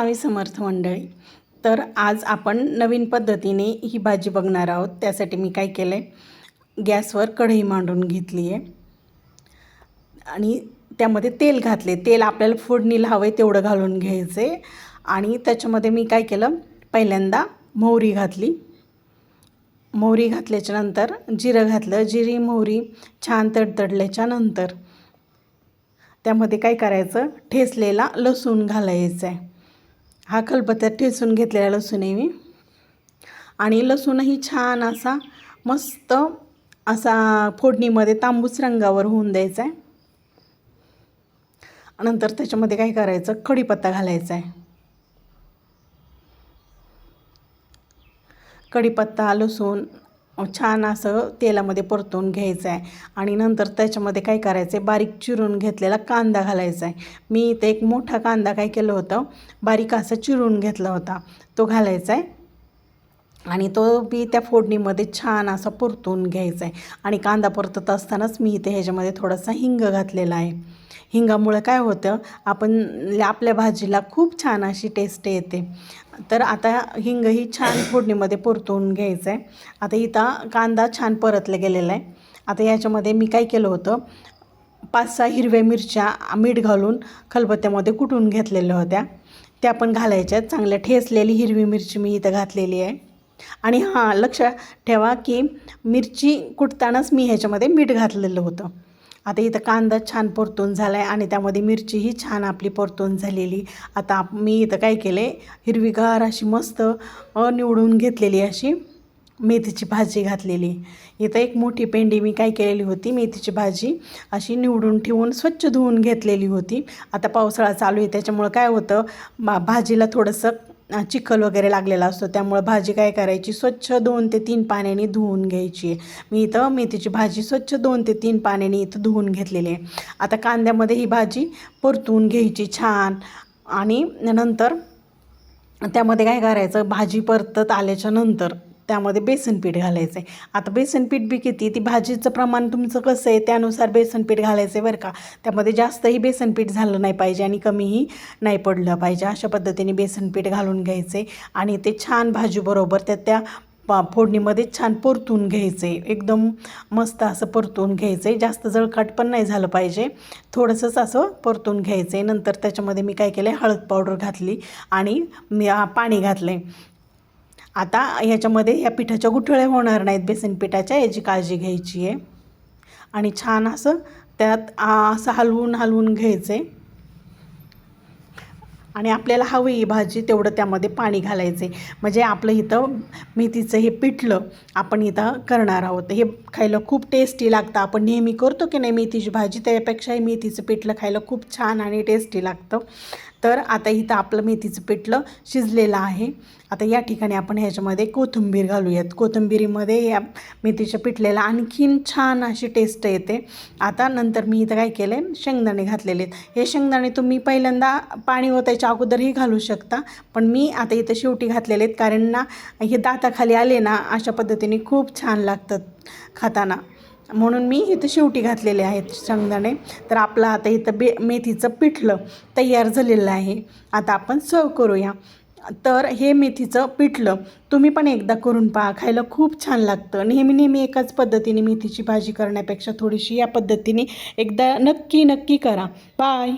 स्वामी समर्थ मंडळी. तर आज आपण नवीन पद्धतीने ही भाजी बघणार आहोत. त्यासाठी मी काय केलं आहे, गॅसवर कढई मांडून घेतली आहे आणि त्यामध्ये तेल घातले. तेल आपल्याला फोडणीला हवं आहे तेवढं घालून घ्यायचं आहे. आणि त्याच्यामध्ये मी काय केलं, पहिल्यांदा मोहरी घातली. मोहरी घातल्याच्यानंतर जिरं घातलं. जिरी मोहरी छान तडतडल्याच्या नंतर त्यामध्ये काय करायचं, ठेचलेला लसूण घालायचा आहे. हा खलबत्त्यात ठेचून घेतलेला लसूण आहे मी. आणि लसूणही छान असा मस्त असा फोडणीमध्ये तांबूस रंगावर होऊन द्यायचा आहे. नंतर त्याच्यामध्ये काय करायचं, कढीपत्ता घालायचा आहे. कढीपत्ता लसूण छान असं तेलामध्ये परतून घ्यायचं आहे. आणि नंतर त्याच्यामध्ये काय करायचं आहे, बारीक चिरून घेतलेला कांदा घालायचा आहे. मी इथे एक मोठा कांदा काय केलं होतं, बारीक असं चिरून घेतला होता, तो घालायचा आहे. आणि तो बी त्या फोडणीमध्ये छान असा परतून घ्यायचा आहे. आणि कांदा परतत असतानाच मी इथे ह्याच्यामध्ये थोडासा हिंग घातलेला आहे. हिंगामुळे काय होतं, आपल्या भाजीला खूप छान अशी टेस्ट येते. तर आता हिंग ही छान फोडणीमध्ये परतून घ्यायचं आहे. आता इथं कांदा छान परतला गेलेला आहे. आता याच्यामध्ये मी काय केलं होतं, 5-6 हिरव्या मिरच्या मीठ घालून खलबत्त्यामध्ये कुटून घेतलेल्या होत्या, त्या पण घालायच्या. चांगल्या ठेचलेली हिरवी मिरची मी इथं घातलेली आहे. आणि हां, लक्षात ठेवा की मिरची कुटतानाच मी ह्याच्यामध्ये मीठ घातलेलं होतं. आता इथं कांदा छान परतून झाला आहे आणि त्यामध्ये मिरचीही छान आपली परतून झालेली. आता मी इथं काय केले, हिरवीगार अशी मस्त निवडून घेतलेली अशी मेथीची भाजी घातलेली. इथं एक मोठी पेंडी मी काय केलेली होती, मेथीची भाजी अशी निवडून ठेवून स्वच्छ धुवून घेतलेली होती. आता पावसाळा चालू आहे त्याच्यामुळं काय होतं, भाजीला थोडंसं चिखल वगैरे लागलेला असतो. त्यामुळं भाजी काय करायची, स्वच्छ 2 ते 3 पाण्याने धुवून घ्यायची आहे. मी इथं मेथीची भाजी स्वच्छ 2 ते 3 पाण्याने इथं धुवून घेतलेली आहे. आता कांद्यामध्ये ही भाजी परतून घ्यायची छान. आणि नंतर त्यामध्ये काय करायचं, भाजी परतत आल्याच्या नंतर त्यामध्ये बेसन पीठ घालायचं आहे. आता बेसन पीठ बी किती, ती भाजीचं प्रमाण तुमचं कसं आहे त्यानुसार बेसन पीठ घालायचं आहे बरं का. त्यामध्ये जास्तही बेसन पीठ झालं नाही पाहिजे आणि कमीही नाही पडलं पाहिजे. अशा पद्धतीने बेसन पीठ घालून घ्यायचं आहे. आणि ते छान भाजीबरोबर त्या फोडणीमध्ये छान परतून घ्यायचं आहे. एकदम मस्त असं परतून घ्यायचं आहे. जास्त जळकाट पण नाही झालं पाहिजे, थोडंसंच असं परतून घ्यायचं आहे. नंतर त्याच्यामध्ये मी काय केलं, हळद पावडर घातली आणि मी पाणी घातलं आहे. आता ह्याच्यामध्ये ह्या पिठाच्या गुठळ्या होणार नाहीत बेसन पिठाच्या, याची काळजी घ्यायची आहे. आणि छान असं त्यात असं हलवून घ्यायचं आहे. आणि आपल्याला हवी ही भाजी तेवढं त्यामध्ये पाणी घालायचं आहे. म्हणजे आपलं इथं मेथीचं हे पिठलं आपण इथं करणार आहोत. हे खायला खूप टेस्टी लागतं. आपण नेहमी करतो की नाही मेथीची भाजी, त्यापेक्षाही मेथीचं पिठलं खायला खूप छान आणि टेस्टी लागतं. तर आता इथं आपलं मेथीचं पिठलं शिजलेलं आहे. आता या ठिकाणी आपण ह्याच्यामध्ये कोथिंबीर घालूयात. कोथिंबीरीमध्ये या मेथीच्या पिठल्याला आणखीन छान अशी टेस्ट येते. आता नंतर मी इथं काय केलं आहे, शेंगदाणे घातलेले आहेत. हे शेंगदाणे तुम्ही पहिल्यांदा पाणी ओतायच्या अगोदरही घालू शकता, पण मी आता इथं शेवटी घातलेले आहेत. कारण ना हे दाताखाली आले ना, अशा पद्धतीने खूप छान लागतात खाताना, म्हणून मी इथं शेवटी घातलेले आहेत शेंगदाणे. तर आपलं आता इथं मेथीचं पिठलं तयार झालेलं आहे. आता आपण सर्व करूया. तर हे मेथीचं पिठलं तुम्ही पण एकदा करून पहा, खायला खूप छान लागतं. नेहमी एकाच पद्धतीने मेथीची भाजी करण्यापेक्षा थोडीशी या पद्धतीने एकदा नक्की करा. बाय.